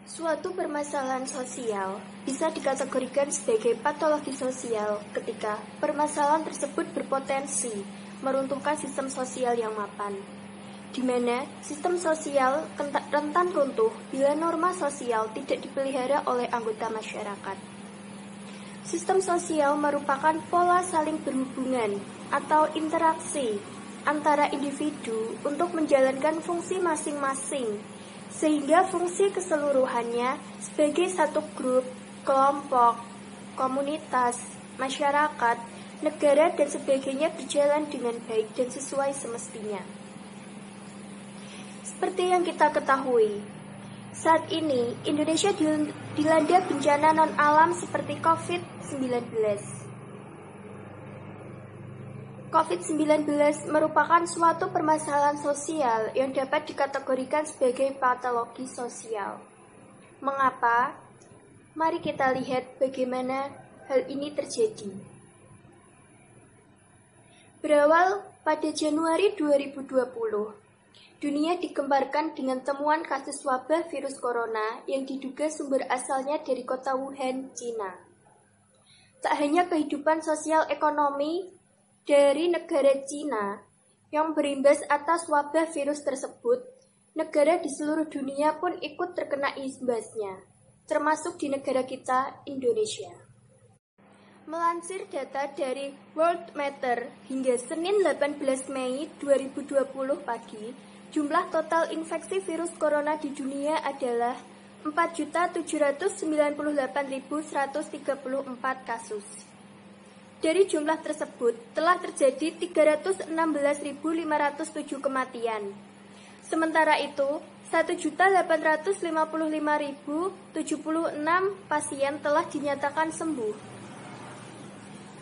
Suatu permasalahan sosial bisa dikategorikan sebagai patologi sosial ketika permasalahan tersebut berpotensi meruntuhkan sistem sosial yang mapan, di mana sistem sosial rentan runtuh bila norma sosial tidak dipelihara oleh anggota masyarakat. Sistem sosial merupakan pola saling berhubungan atau interaksi antara individu untuk menjalankan fungsi masing-masing, sehingga fungsi keseluruhannya sebagai satu grup, kelompok, komunitas, masyarakat, negara, dan sebagainya berjalan dengan baik dan sesuai semestinya. Seperti yang kita ketahui, saat ini Indonesia dilanda bencana non-alam seperti COVID-19. COVID-19 merupakan suatu permasalahan sosial yang dapat dikategorikan sebagai patologi sosial. Mengapa? Mari kita lihat bagaimana hal ini terjadi. Berawal pada Januari 2020, dunia digemparkan dengan temuan kasus wabah virus corona yang diduga sumber asalnya dari kota Wuhan, Cina. Tak hanya kehidupan sosial ekonomi dari negara Cina yang berimbas atas wabah virus tersebut, negara di seluruh dunia pun ikut terkena imbasnya, termasuk di negara kita, Indonesia. Melansir data dari Worldometer hingga Senin 18 Mei 2020 pagi, jumlah total infeksi virus corona di dunia adalah 4.798.134 kasus. Dari jumlah tersebut, telah terjadi 316.507 kematian. Sementara itu, 1.855.076 pasien telah dinyatakan sembuh.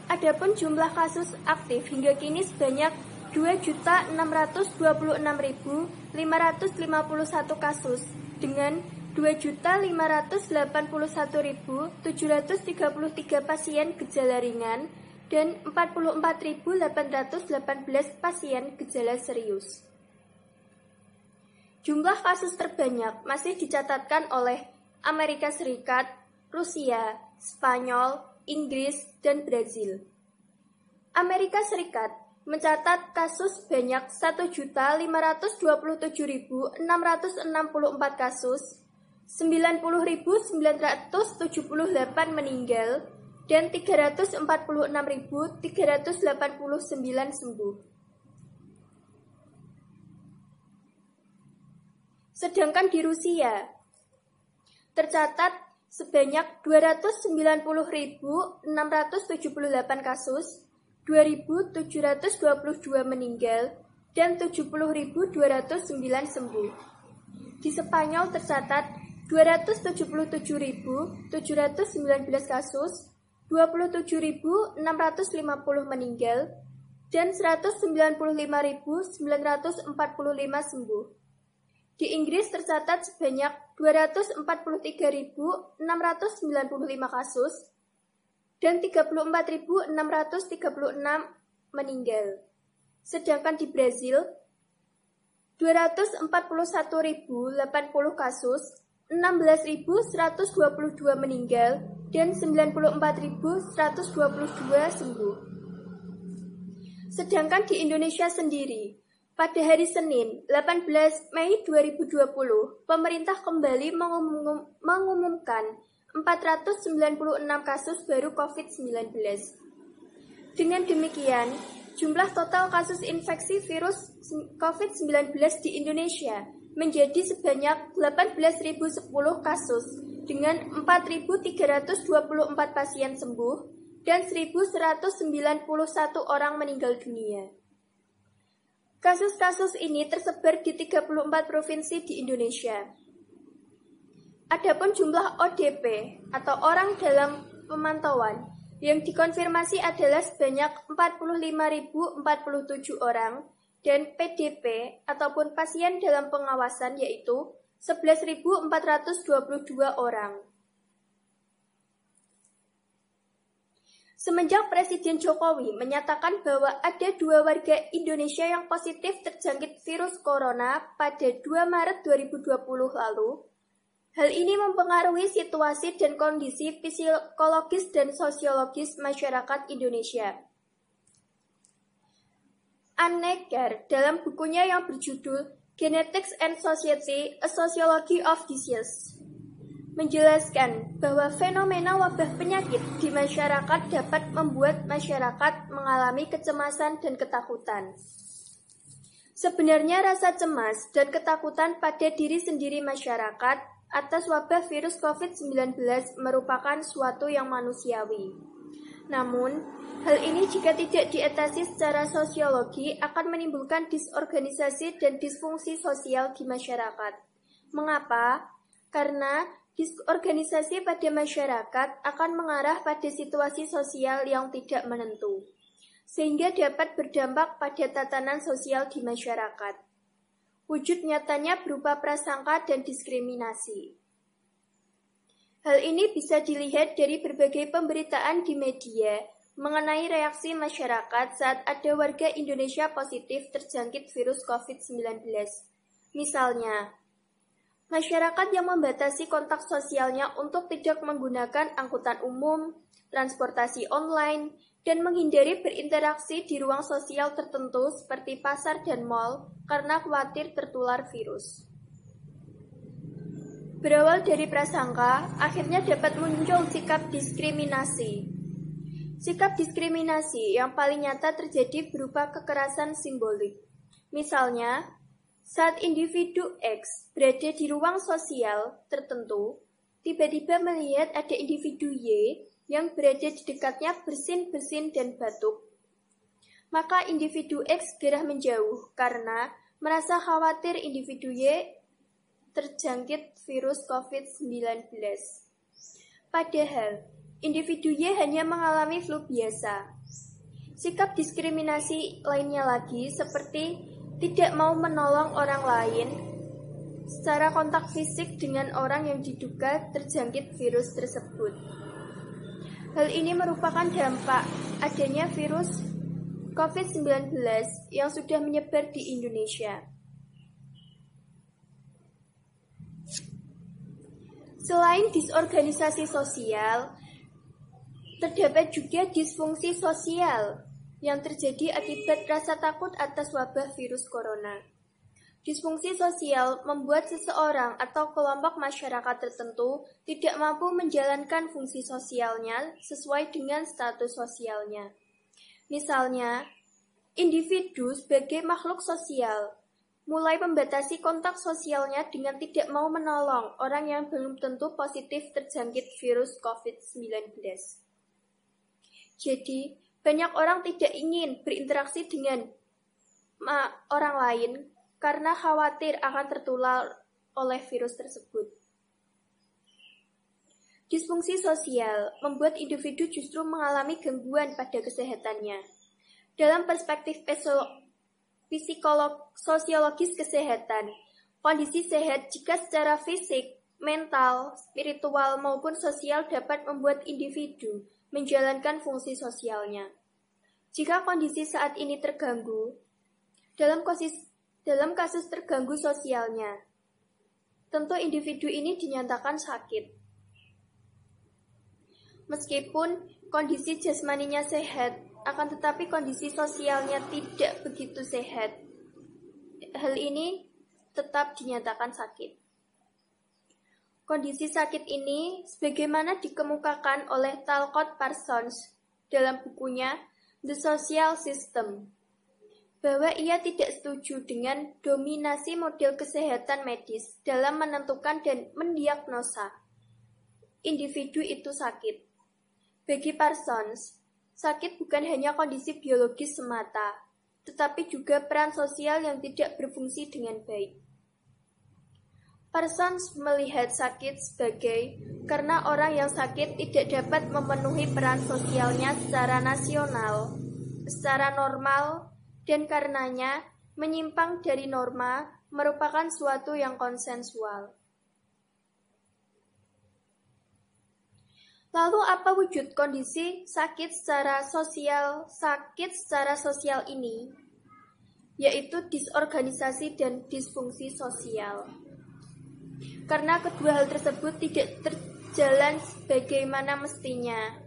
Adapun jumlah kasus aktif hingga kini sebanyak 2.626.551 kasus dengan 2.581.733 pasien gejala ringan dan 44.818 pasien gejala serius. Jumlah kasus terbanyak masih dicatatkan oleh Amerika Serikat, Rusia, Spanyol, Inggris, dan Brazil. Amerika Serikat mencatat kasus sebanyak 1.527.664 kasus, 90.978 meninggal, dan 346.389 sembuh. Sedangkan di Rusia, tercatat sebanyak 290.678 kasus, 2.722 meninggal, dan 70.209 sembuh. Di Spanyol tercatat 277.719 kasus, 27.650 meninggal, dan 195.945 sembuh. Di Inggris tercatat sebanyak 243.695 kasus, dan 34.636 meninggal. Sedangkan di Brazil, 241.080 kasus, 16.122 meninggal, dan 94.122 sembuh. Sedangkan di Indonesia sendiri, pada hari Senin 18 Mei 2020, pemerintah kembali mengumumkan 496 kasus baru COVID-19. Dengan demikian, jumlah total kasus infeksi virus COVID-19 di Indonesia menjadi sebanyak 18.010 kasus dengan 4.324 pasien sembuh dan 1.191 orang meninggal dunia. Kasus-kasus ini tersebar di 34 provinsi di Indonesia. Adapun jumlah ODP atau orang dalam pemantauan yang dikonfirmasi adalah sebanyak 45.047 orang dan PDP ataupun pasien dalam pengawasan yaitu 11.422 orang. Semenjak Presiden Jokowi menyatakan bahwa ada 2 warga Indonesia yang positif terjangkit virus corona pada 2 Maret 2020 lalu, Hal ini mempengaruhi situasi dan kondisi psikologis dan sosiologis masyarakat Indonesia. Anne Kerr dalam bukunya yang berjudul Genetics and Society: A Sociology of Disease menjelaskan bahwa fenomena wabah penyakit di masyarakat dapat membuat masyarakat mengalami kecemasan dan ketakutan. Sebenarnya rasa cemas dan ketakutan pada diri sendiri masyarakat atas wabah virus COVID-19 merupakan suatu yang manusiawi. Namun, hal ini jika tidak diatasi secara sosiologi akan menimbulkan disorganisasi dan disfungsi sosial di masyarakat. Mengapa? Karena disorganisasi pada masyarakat akan mengarah pada situasi sosial yang tidak menentu, sehingga dapat berdampak pada tatanan sosial di masyarakat. Wujud nyatanya berupa prasangka dan diskriminasi. Hal ini bisa dilihat dari berbagai pemberitaan di media mengenai reaksi masyarakat saat ada warga Indonesia positif terjangkit virus COVID-19. Misalnya, masyarakat yang membatasi kontak sosialnya untuk tidak menggunakan angkutan umum, transportasi online, dan menghindari berinteraksi di ruang sosial tertentu seperti pasar dan mal karena khawatir tertular virus. Berawal dari prasangka, akhirnya dapat muncul sikap diskriminasi. Sikap diskriminasi yang paling nyata terjadi berupa kekerasan simbolik. Misalnya, saat individu X berada di ruang sosial tertentu, tiba-tiba melihat ada individu Y yang berada di dekatnya bersin-bersin dan batuk, maka individu X segera menjauh karena merasa khawatir individu Y terjangkit virus COVID-19. Padahal, individu Y hanya mengalami flu biasa. Sikap diskriminasi lainnya lagi seperti tidak mau menolong orang lain secara kontak fisik dengan orang yang diduga terjangkit virus tersebut. Hal ini merupakan dampak adanya virus COVID-19 yang sudah menyebar di Indonesia. Selain disorganisasi sosial, terdapat juga disfungsi sosial yang terjadi akibat rasa takut atas wabah virus corona. Disfungsi sosial membuat seseorang atau kelompok masyarakat tertentu tidak mampu menjalankan fungsi sosialnya sesuai dengan status sosialnya. Misalnya, individu sebagai makhluk sosial mulai membatasi kontak sosialnya dengan tidak mau menolong orang yang belum tentu positif terjangkit virus COVID-19. Jadi, banyak orang tidak ingin berinteraksi dengan orang lain karena khawatir akan tertular oleh virus tersebut. Disfungsi sosial membuat individu justru mengalami gangguan pada kesehatannya. Dalam perspektif sosiologis kesehatan, kondisi sehat jika secara fisik, mental, spiritual, maupun sosial dapat membuat individu menjalankan fungsi sosialnya. Jika kondisi saat ini terganggu, dalam kasus terganggu sosialnya, tentu individu ini dinyatakan sakit. Meskipun kondisi jasmaninya sehat, akan tetapi kondisi sosialnya tidak begitu sehat. Hal ini tetap dinyatakan sakit. Kondisi sakit ini sebagaimana dikemukakan oleh Talcott Parsons dalam bukunya The Social System, bahwa ia tidak setuju dengan dominasi model kesehatan medis dalam menentukan dan mendiagnosa individu itu sakit. Bagi Parsons, sakit bukan hanya kondisi biologis semata, tetapi juga peran sosial yang tidak berfungsi dengan baik. Parsons melihat sakit sebagai karena orang yang sakit tidak dapat memenuhi peran sosialnya secara nasional, secara normal, dan karenanya menyimpang dari norma merupakan suatu yang konsensual. Lalu apa wujud kondisi sakit secara sosial ini? Yaitu disorganisasi dan disfungsi sosial. karena kedua hal tersebut tidak terjalan sebagaimana mestinya.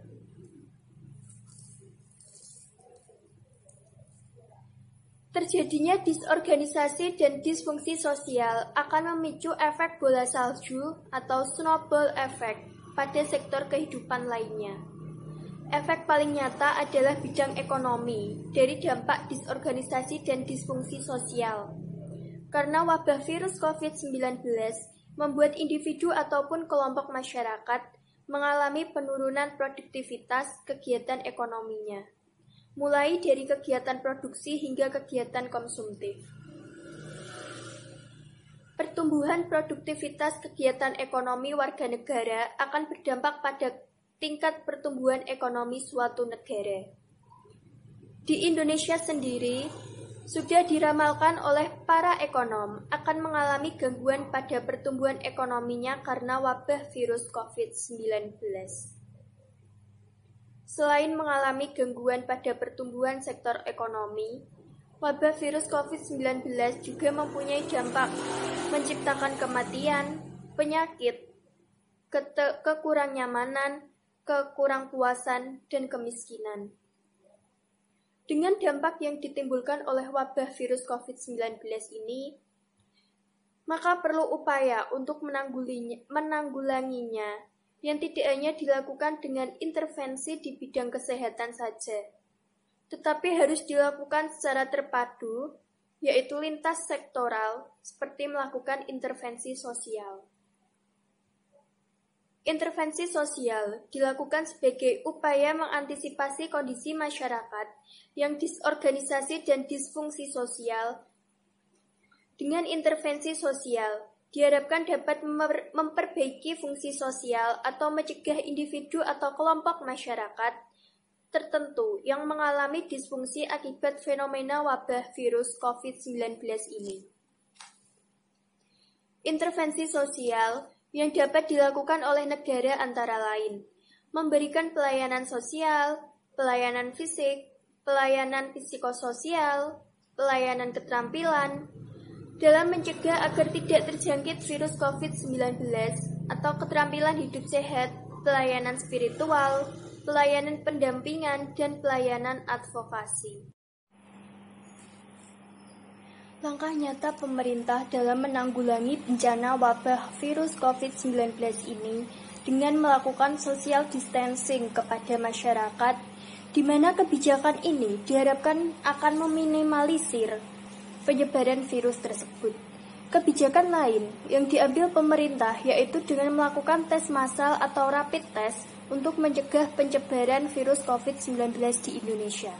Terjadinya disorganisasi dan disfungsi sosial akan memicu efek bola salju atau snowball effect pada sektor kehidupan lainnya. Efek paling nyata adalah bidang ekonomi dari dampak disorganisasi dan disfungsi sosial. Karena wabah virus COVID-19 membuat individu ataupun kelompok masyarakat mengalami penurunan produktivitas kegiatan ekonominya, mulai dari kegiatan produksi hingga kegiatan konsumtif. Pertumbuhan produktivitas kegiatan ekonomi warga negara akan berdampak pada tingkat pertumbuhan ekonomi suatu negara. Di Indonesia sendiri, sudah diramalkan oleh para ekonom akan mengalami gangguan pada pertumbuhan ekonominya karena wabah virus COVID-19. Selain mengalami gangguan pada pertumbuhan sektor ekonomi, wabah virus COVID-19 juga mempunyai dampak menciptakan kematian, penyakit, kekurangnyamanan, kekurangpuasan, dan kemiskinan. Dengan dampak yang ditimbulkan oleh wabah virus COVID-19 ini, maka perlu upaya untuk menanggulanginya yang tidak hanya dilakukan dengan intervensi di bidang kesehatan saja, tetapi harus dilakukan secara terpadu, yaitu lintas sektoral, seperti melakukan intervensi sosial. Intervensi sosial dilakukan sebagai upaya mengantisipasi kondisi masyarakat yang disorganisasi dan disfungsi sosial. Dengan intervensi sosial, diharapkan dapat memperbaiki fungsi sosial atau mencegah individu atau kelompok masyarakat tertentu yang mengalami disfungsi akibat fenomena wabah virus COVID-19 ini. Intervensi sosial yang dapat dilakukan oleh negara antara lain, memberikan pelayanan sosial, pelayanan fisik, pelayanan psikososial, pelayanan keterampilan, dalam mencegah agar tidak terjangkit virus COVID-19 atau keterampilan hidup sehat, pelayanan spiritual, pelayanan pendampingan, dan pelayanan advokasi. Langkah nyata pemerintah dalam menanggulangi bencana wabah virus COVID-19 ini dengan melakukan social distancing kepada masyarakat, di mana kebijakan ini diharapkan akan meminimalisir penyebaran virus tersebut. Kebijakan lain yang diambil pemerintah yaitu dengan melakukan tes massal atau rapid test untuk mencegah penyebaran virus COVID-19 di Indonesia.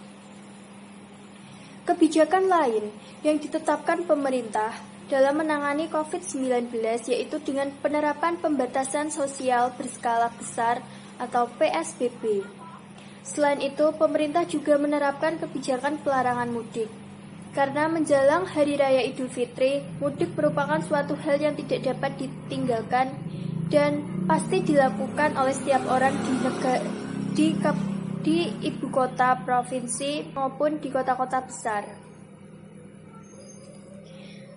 Kebijakan lain yang ditetapkan pemerintah dalam menangani COVID-19 yaitu dengan penerapan pembatasan sosial berskala besar atau PSBB. Selain itu, pemerintah juga menerapkan kebijakan pelarangan mudik. Karena menjelang Hari Raya Idul Fitri, mudik merupakan suatu hal yang tidak dapat ditinggalkan dan pasti dilakukan oleh setiap orang di ibu kota provinsi maupun di kota-kota besar.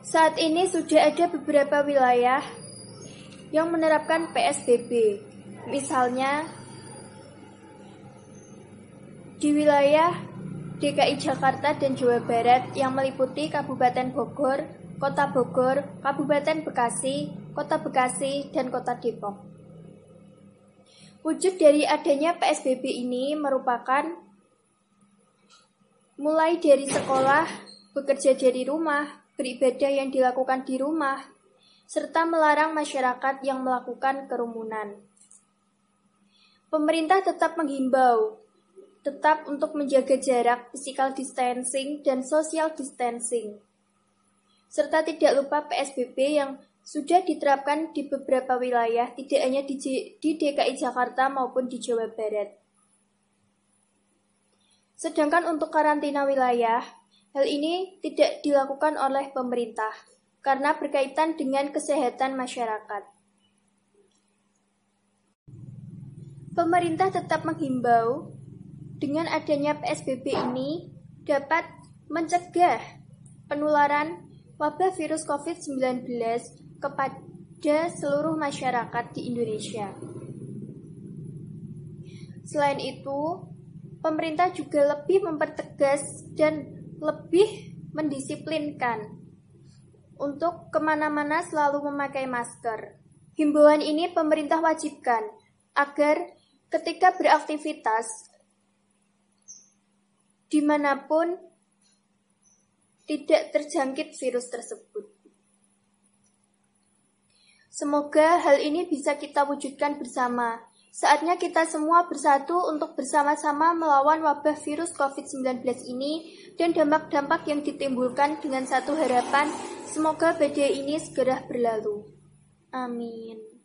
Saat ini sudah ada beberapa wilayah yang menerapkan PSBB. Misalnya di wilayah DKI Jakarta dan Jawa Barat yang meliputi Kabupaten Bogor, Kota Bogor, Kabupaten Bekasi, Kota Bekasi, dan Kota Depok. Wujud dari adanya PSBB ini merupakan mulai dari sekolah, bekerja dari rumah, beribadah yang dilakukan di rumah, serta melarang masyarakat yang melakukan kerumunan. Pemerintah tetap menghimbau untuk menjaga jarak, physical distancing, dan social distancing, serta tidak lupa PSBB yang sudah diterapkan di beberapa wilayah, tidak hanya di DKI Jakarta maupun di Jawa Barat. Sedangkan untuk karantina wilayah, hal ini tidak dilakukan oleh pemerintah karena berkaitan dengan kesehatan masyarakat. Pemerintah tetap menghimbau dengan adanya PSBB ini dapat mencegah penularan wabah virus COVID-19 seluruh masyarakat di Indonesia. Selain itu, pemerintah juga lebih mempertegas dan lebih mendisiplinkan untuk kemana-mana selalu memakai masker. Himbauan ini pemerintah wajibkan agar ketika beraktivitas dimanapun tidak terjangkit virus tersebut. Semoga hal ini bisa kita wujudkan bersama. Saatnya kita semua bersatu untuk bersama-sama melawan wabah virus COVID-19 ini dan dampak-dampak yang ditimbulkan dengan satu harapan, semoga badai ini segera berlalu. Amin.